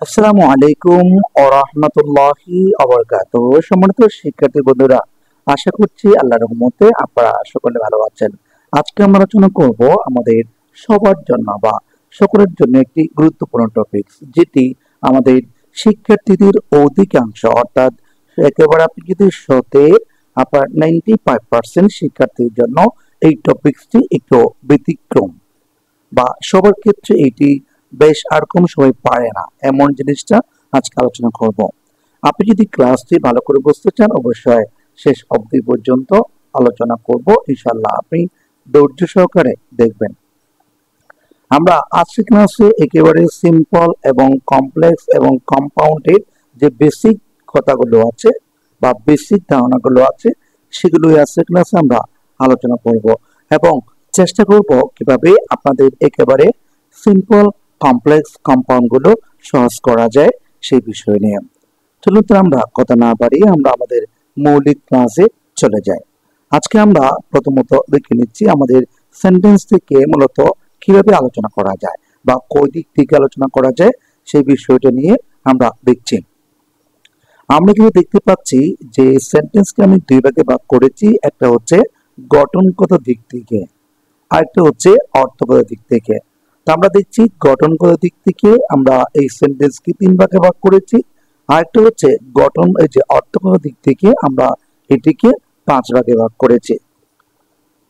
আসসালামু আলাইকুম ওয়া রাহমাতুল্লাহি ওয়া বারাকাতুহু। সম্মানিত শিক্ষার্থী বন্ধুরা, আশা করছি আল্লাহর রহমতে আপনারা সকলে ভালো আছেন। আজকে আমরা আলোচনা করব আমাদের সবার জন্য বা সকলের জন্য একটি গুরুত্বপূর্ণ টপিক, যেটি আমাদের শিক্ষার্থীদের অধিকাংশ অর্থাৎ একেবারে আপনি যদি শতের আপনার 95% শিক্ষার্থীর জন্য এই টপিকটি একটু ব্যতিক্রম বা সবার ক্ষেত্রে এটি বেশ আর কম সবাই পারে না এমন জিনিসটা আজকে আলোচনা করব। আপনি যদি ক্লাসটি ভালো করে বুঝতে চান অবশ্যই শেষ অবধি পর্যন্ত আলোচনা করব, ইনশাআল্লাহ আপনি ধৈর্য সহকারে দেখবেন। আমরা আজকের ক্লাসে একেবারে সিম্পল এবং কমপ্লেক্স এবং কম্পাউন্ডের যে বেসিক কথাগুলো আছে বা বেসিক ধারণাগুলো আছে সেগুলোই আজকের ক্লাসে আমরা আলোচনা করব এবং চেষ্টা করব কিভাবে আপনাদের একেবারে সিম্পল কমপ্লেক্স কম্পাউন্ড গুলো সহজ করা যায় সেই বিষয় নিয়ে। চলুন তো আমরা কথা না বাড়িয়ে আমরা আমাদের মৌলিক ক্লাসে চলে যাই। আজকে আমরা প্রথমত দেখে নিচ্ছি আমাদের সেন্টেন্স থেকে মূলত কিভাবে আলোচনা করা যায় বা কোন দিক থেকে আলোচনা করা যায় সেই বিষয়টা নিয়ে আমরা দেখছি। আমরা কিন্তু দেখতে পাচ্ছি যে সেন্টেন্সকে আমি দুই ভাগে ভাগ করেছি, একটা হচ্ছে গঠনগত দিক থেকে আরেকটা হচ্ছে অর্থগত দিক থেকে। তো আমরা দেখছি গঠনগত দিক থেকে আমরা এই সেন্টেন্সকে তিন ভাগে ভাগ করেছি, আরেকটা হচ্ছে গঠন এই যে অর্থগত দিক থেকে আমরা এটিকে পাঁচ ভাগে ভাগ করেছি।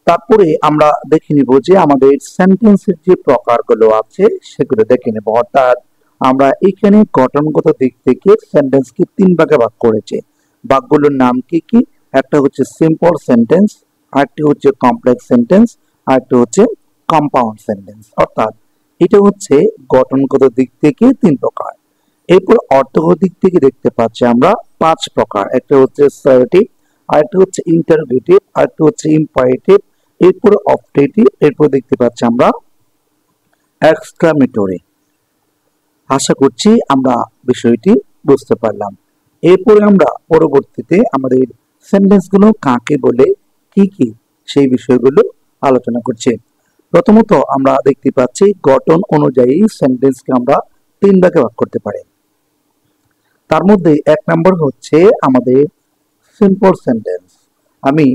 তারপরে আমরা দেখে নিব যে আমাদের সেন্টেন্সের যে প্রকারগুলো আছে সেগুলো দেখে নেব, অর্থাৎ আমরা এখানে গঠনগত দিক থেকে সেন্টেন্সকে তিন ভাগে ভাগ করেছি। ভাগগুলোর নাম কি কি? একটা হচ্ছে সিম্পল সেন্টেন্স, আরেকটি হচ্ছে কমপ্লেক্স সেন্টেন্স, আরেকটি হচ্ছে কম্পাউন্ড সেন্টেন্স। অর্থাৎ এটা হচ্ছে গঠনগত দিক থেকে তিন প্রকার। এরপর অর্থগত দিক থেকে দেখতে পাচ্ছি আমরা পাঁচ প্রকার। একটা হচ্ছে অ্যাসার্টিভ, আরেকটা হচ্ছে ইন্টারোগেটিভ, আরেকটা হচ্ছে ইম্পারেটিভ, এরপর অবজেক্টিভ, এরপর দেখতে পাচ্ছি আমরা এক্সক্লামেটরি। আশা করছি আমরা বিষয়টি বুঝতে পারলাম। এরপরে আমরা পরবর্তীতে আমাদের সেন্টেন্স গুলো কাকে বলে, কি কি সেই বিষয়গুলো আলোচনা করছি। প্রথমত আমরা দেখতে পাচ্ছি গঠন অনুযায়ী সেন্টেন্সকে আমরা তিন ভাগে ভাগ করতে পারি। তার মধ্যে এক নম্বর হচ্ছে আমাদের সিম্পল সেন্টেন্স। আমি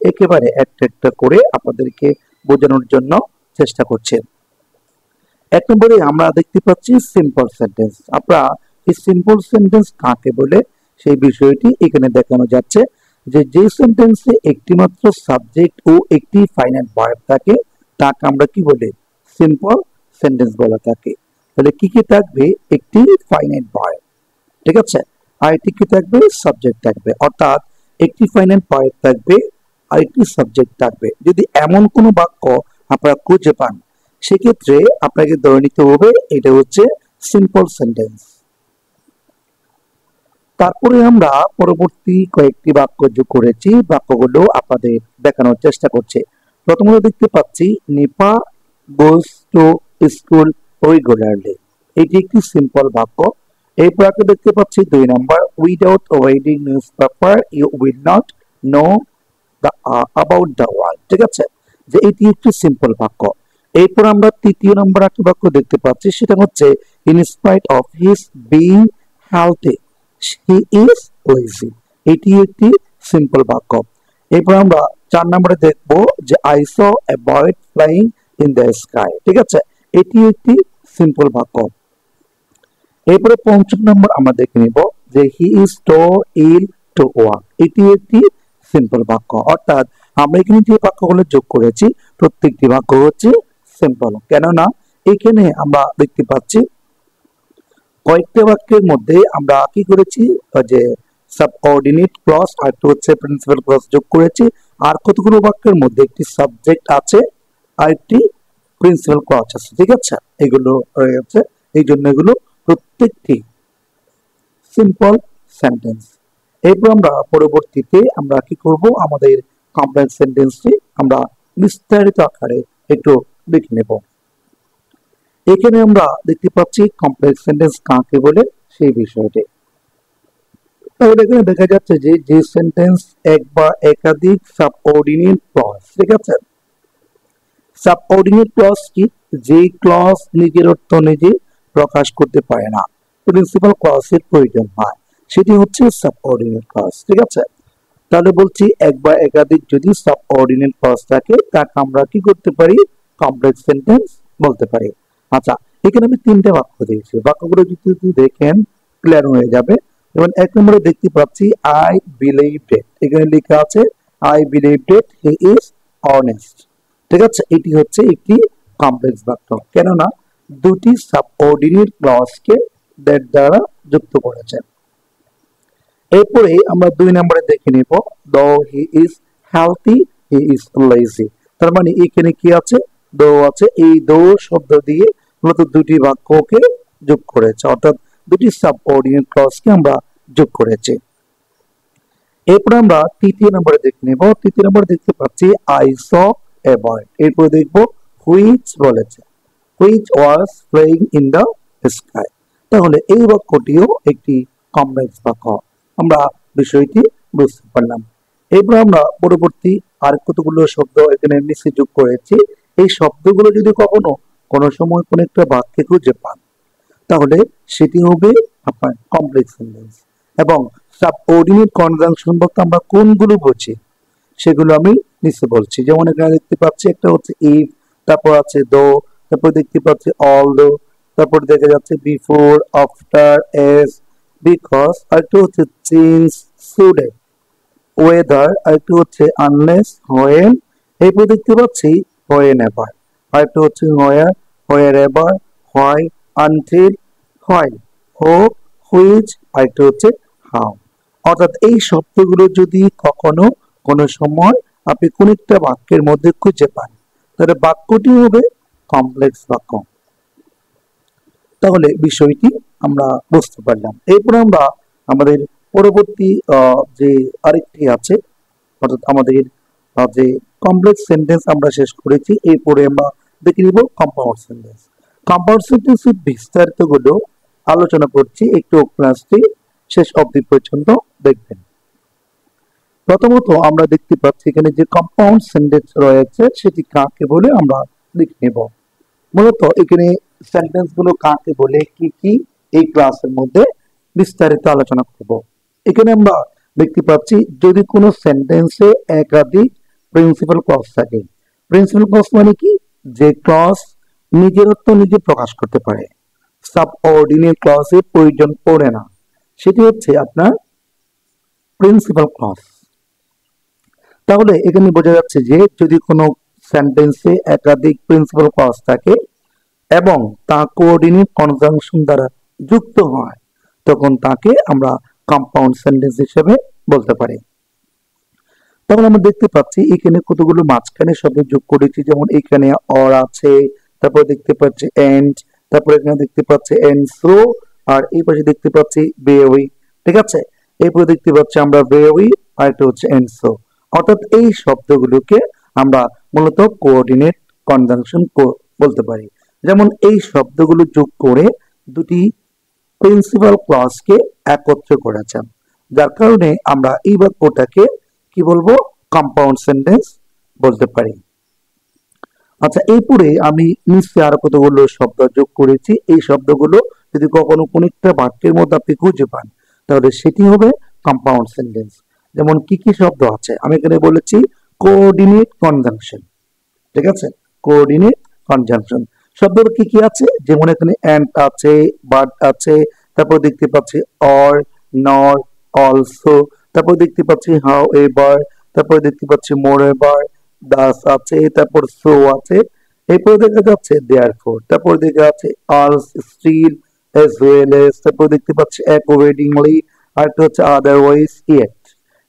একেবারে একটা একটা করে আপনাদেরকে বোঝানোর জন্য চেষ্টা করছি। এক নম্বরে আমরা দেখতে পাচ্ছি সিম্পল সেন্টেন্স। আমরা এই সিম্পল সেন্টেন্স কাকে বলে সেই বিষয়টি এখানে দেখানো যাচ্ছে যে যে সেন্টেন্সে একটি মাত্র সাবজেক্ট ও একটি ফাইনাল ভার্ব থাকে তাকে আমরা কি বলি? সিম্পল সেন্টেন্স বলা থাকে। তাহলে কি কি থাকবে? একটি ফাইনাইট ভার্ব, ঠিক আছে, আর একটি কি থাকবে? সাবজেক্ট থাকবে। অর্থাৎ একটি ফাইনাইট ভার্ব থাকবে আর একটি সাবজেক্ট থাকবে। যদি এমন কোনো বাক্য আপনারা খুঁজে পান সেক্ষেত্রে আপনাকে ধরে নিতে হবে এটা হচ্ছে সিম্পল সেন্টেন্স। তারপরে আমরা পরবর্তী কয়েকটি বাক্য যোগ করেছি, বাক্যগুলো আপনাদের দেখানোর চেষ্টা করছে। প্রথমত দেখতে পাচ্ছি Nipa goes to school regularly, এটি একটি সিম্পল বাক্য। এরপর আমরা দেখতে পাচ্ছি দুই নম্বর, without reading news paper you will not know about the world, ঠিক আছে, যে এটি একটি সিম্পল বাক্য। এরপর আমরা তৃতীয় নম্বর একটা বাক্য দেখতে পাচ্ছি, সেটা হচ্ছে in spite of his being healthy he is lazy, এটি একটি সিম্পল বাক্য। এরপর আমরা চার নম্বরে দেখবো যে I saw a bird flying in the sky, ঠিক আছে, এটি একটি সিম্পল বাক্য। এরপরে পঞ্চম নম্বর আমরা দেখে নিব যে he is too ill to walk, এটি একটি সিম্পল বাক্য। অর্থাৎ আমরা এখানে যে বাক্যগুলো যোগ করেছি প্রত্যেকটি বাক্য হচ্ছে সিম্পল, কেননা এখানে আমরা দেখতে পাচ্ছি কয়েকটা বাক্যের মধ্যে আমরা কি করেছি যে সাবঅর্ডিনেট ক্লজ আর একটা হচ্ছে প্রিন্সিপাল ক্লজ যোগ করেছি, আর কতগুলো বাক্যের মধ্যে একটি সাবজেক্ট আছে আর একটি প্রিন্সিপাল ক্লজ আছে, ঠিক আছে, এগুলো রয়েছে। এই জন্য এগুলো প্রত্যেকটি সিম্পল সেন্টেন্স। এরপর আমরা পরবর্তীতে আমরা কি করব, আমাদের কমপ্লেক্স সেন্টেন্সটি আমরা বিস্তারিত আকারে একটু দেখে নেব। এখানে আমরা দেখতে পাচ্ছি কমপ্লেক্স সেন্টেন্স কাকে বলে সেই বিষয়টি। তাহলে এখানে দেখা যাচ্ছে যে যে সেন্টেন্স এক বা একাধিক সাবঅর্ডিনেট ক্লজ, ঠিক আছে, সাবঅর্ডিনেট ক্লজ কি? যে ক্লজ নিজের অর্থ নিজে প্রকাশ করতে পারে না, প্রিন্সিপাল ক্লজের প্রয়োজন হয় সেটি হচ্ছে সাবঅর্ডিনেট ক্লজ। ঠিক আছে, তাহলে বলছি এক বা একাধিক যদি সাবঅর্ডিনেট ক্লজ থাকে তাকে আমরা কি করতে পারি, কমপ্লেক্স সেন্টেন্স বলতে পারি। আচ্ছা, এখানে আমি তিনটে বাক্য দিয়েছি, বাক্যগুলো যদি দেখেন ক্লিয়ার হয়ে যাবে। যেমন এক নম্বরে দেখতে পাচ্ছি আই বিলিভ ডেট, এখানে লেখা আছে I believe date he is honest. ঠিক আছে, এটি হচ্ছে একটি কমপ্লেক্স বাক্য, কেননা দুটি সাবঅর্ডিনেট ক্লজকে দ্যাট দ্বারা যুক্ত করেছেন। এরপরে আমরা দুই নম্বরে দেখে নিব দো he is healthy he is lazy. তার মানে এখানে কি আছে, দো আছে, এই দো শব্দ দিয়ে মূলত দুটি বাক্যকে যোগ করেছে, অর্থাৎ দুটি সাবঅর্ডিনেট ক্লজকে আমরা যোগ করেছি। এরপর আমরা তৃতীয় নম্বরে দেখে নেব, তৃতীয় নম্বরে দেখতে পাচ্ছি আই স এ বয়, এরপর দেখব হুইচ বলেছে which was playing in the sky. তাহলে এই বাক্যটিও একটি কমপ্লেক্স বাক্য, আমরা বিষয়টি বুঝতে পারলাম। এরপর আমরা পরবর্তী আর কতগুলো শব্দ এখানে নিচে যোগ করেছি, এই শব্দগুলো যদি কখনো কোনো সময় কোনো একটা বাক্যে খুঁজে পান তাহলে সেটি হবে আপনার কমপ্লেক্স সেন্টেন্স। এবং সাবঅর্ডিনেট কনজাংশন বলতে আমরা কোনগুলো বুঝি সেগুলো আমি নিচে বলছি। যেমন এখানে দেখতে পাচ্ছি একটা হচ্ছে ইফ, তারপর আছে দো, তারপর দেখতে পাচ্ছি অল দো, তারপর দেখা যাচ্ছে বিফোর, আফটার, এজ, বিকজ, আরেকটা হচ্ছে চেঞ্জ, সুডে, ওয়েদার, আরেকটা হচ্ছে আনলেস, হোয়েন, এরপর দেখতে পাচ্ছি হোয়েন এভার, আরেকটা হচ্ছে হোয়ার, হোয়ার এভার, হোয়াই, আনটিল, হোয়াইল, হো, হুইচ, আরেকটা হচ্ছে হাউ। অর্থাৎ এই শব্দগুলো যদি কখনো কোনো সময় আপনি কোন একটা বাক্যের মধ্যে খুঁজে পান তাহলে বাক্যটি হবে কমপ্লেক্স বাক্য। তাহলে বিষয়টি আমরা বুঝতে পারলাম। এরপর আমরা আমাদের পরবর্তী যে আরেকটি আছে, অর্থাৎ আমাদের যে কমপ্লেক্স সেন্টেন্স আমরা শেষ করেছি, এরপরে আমরা দেখে নিব কম্পাউন্ড সেন্টেন্স। কম্পাউন্ড সেন্টেন্সের বিস্তারিত গুলো আলোচনা করছি, একটু ক্লাসটি শেষ অবধি পর্যন্ত দেখবেন। প্রথমত আমরা দেখতে পাচ্ছি এখানে যে কম্পাউন্ড সেন্টেন্স রয়েছে সেটি কাকে বলে আমরা দেখে নেব। মূলত এখানে সেন্টেন্স গুলো কাকে বলে কি কি এই ক্লাসের মধ্যে বিস্তারিত আলোচনা করব। এখানে আমরা দেখতে পাচ্ছি যদি কোনো সেন্টেন্সে একাধিক প্রিন্সিপাল ক্লজ থাকে, প্রিন্সিপাল ক্লজ মানে কি, যে ক্লজ নিজেরত্ব নিজে প্রকাশ করতে পারে, সাবঅর্ডিনেট ক্লজের প্রয়োজন পড়ে না, সেটি হচ্ছে আপনার প্রিন্সিপাল ক্লজ। তাহলে এখানে বোঝা যাচ্ছে যে যদি কোনো সেন্টেন্সে একাধিক প্রিন্সিপাল ক্লজ থাকে এবং তা কোঅর্ডিনেট কনজাংশন দ্বারা যুক্ত হয় তখন তাকে আমরা কম্পাউন্ড সেন্টেন্স হিসেবে বলতে পারি। তখন আমরা দেখতে পাচ্ছি এখানে কতগুলো মাঝখানে শব্দ যোগ করেছি, যেমন এখানে অর আছে, তারপর দেখতে পাচ্ছি এন্ড, তারপর এখানে দেখতে পাচ্ছি এন্ড সো, আর এই পাশে দেখতে পাচ্ছি বেওই। ঠিক আছে, এরপরে দেখতে পাচ্ছি আমরা বেওই, আর একটা হচ্ছে এন্ড সো। অর্থাৎ এই শব্দগুলোকে আমরা মূলত কোঅর্ডিনেট কনজাংশন বলতে পারি। যেমন এই শব্দগুলো যোগ করে দুটি প্রিন্সিপাল ক্লজকে একত্র করেছেন, যার কারণে আমরা এই বাক্যটাকে কি বলবো, কম্পাউন্ড সেন্টেন্স বলতে পারি। আচ্ছা, এরপরে আমি নিশ্চয়ই আরো কতগুলো শব্দ যোগ করেছি, এই শব্দগুলো যদি কখনো কোন একটা বাক্যের মধ্যে আপনি খুঁজে পান তাহলে সেটি হবে কম্পাউন্ড সেন্টেন্স। যেমন কি কি শব্দ আছে আমি এখানে বলেছি, কোঅর্ডিনেট কনজাংশন। ঠিক আছে, কোঅর্ডিনেট কনজাংশন শব্দটা কি কি আছে, যেমন এখানে এন্ড আছে, বাট আছে, তারপর দেখতে পাচ্ছি অর, নর, অলসো, তারপর দেখতে পাচ্ছি হাউ এভার, তারপর দেখতে পাচ্ছি মোর এভার, দাস আছে, তারপর সো আছে, এরপর দেখা যাচ্ছে দেয়ারফর, তারপর দেখা যাচ্ছে আলস, স্টিল, এজ ওয়েল এজ, তারপর দেখতে পাচ্ছি অ্যাকর্ডিংলি, আর একটা হচ্ছে আদারওয়াইজ, ইয়েট।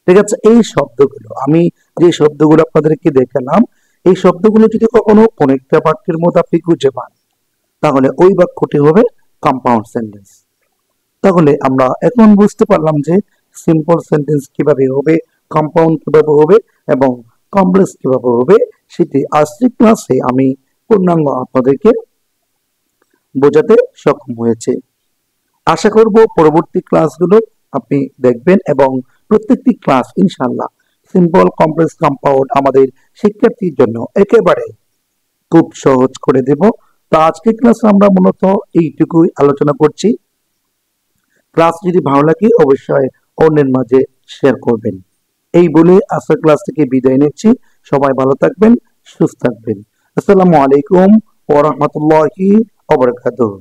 ঠিক আছে, এই শব্দগুলো আমি যে শব্দগুলো আপনাদেরকে দেখালাম এই শব্দগুলো যদি কখনো কোন একটা বাক্যের মধ্যে আপনি খুঁজে পান তাহলে ওই বাক্যটি হবে কম্পাউন্ড সেন্টেন্স। তাহলে আমরা এখন বুঝতে পারলাম যে সিম্পল সেন্টেন্স কিভাবে হবে, কম্পাউন্ড কিভাবে হবে এবং কমপ্লেক্স কিভাবে হবে, সেটি আজকের ক্লাসে আমি পূর্ণাঙ্গ আপনাদেরকে বোঝাতে সক্ষম হয়েছে। আশা করব পরবর্তী ক্লাসগুলো আপনি দেখবেন এবং প্রত্যেকটি ক্লাস ইনশাআল্লাহ সিম্পল, কমপ্লেক্স, কম্পাউন্ড আমাদের শিক্ষার্থীর জন্য একেবারে খুব সহজ করে দেব। তো আজকের ক্লাসে আমরা মূলত এইটুকুই আলোচনা করছি। ক্লাস যদি ভালো লাগে অবশ্যই অন্যের মাঝে শেয়ার করবেন। এই বলে আজকের ক্লাস থেকে বিদায় নিচ্ছি। সবাই ভালো থাকবেন, সুস্থ থাকবেন। আসসালামু আলাইকুম ওয়া রাহমাতুল্লাহি ওয়া বারাকাতুহু।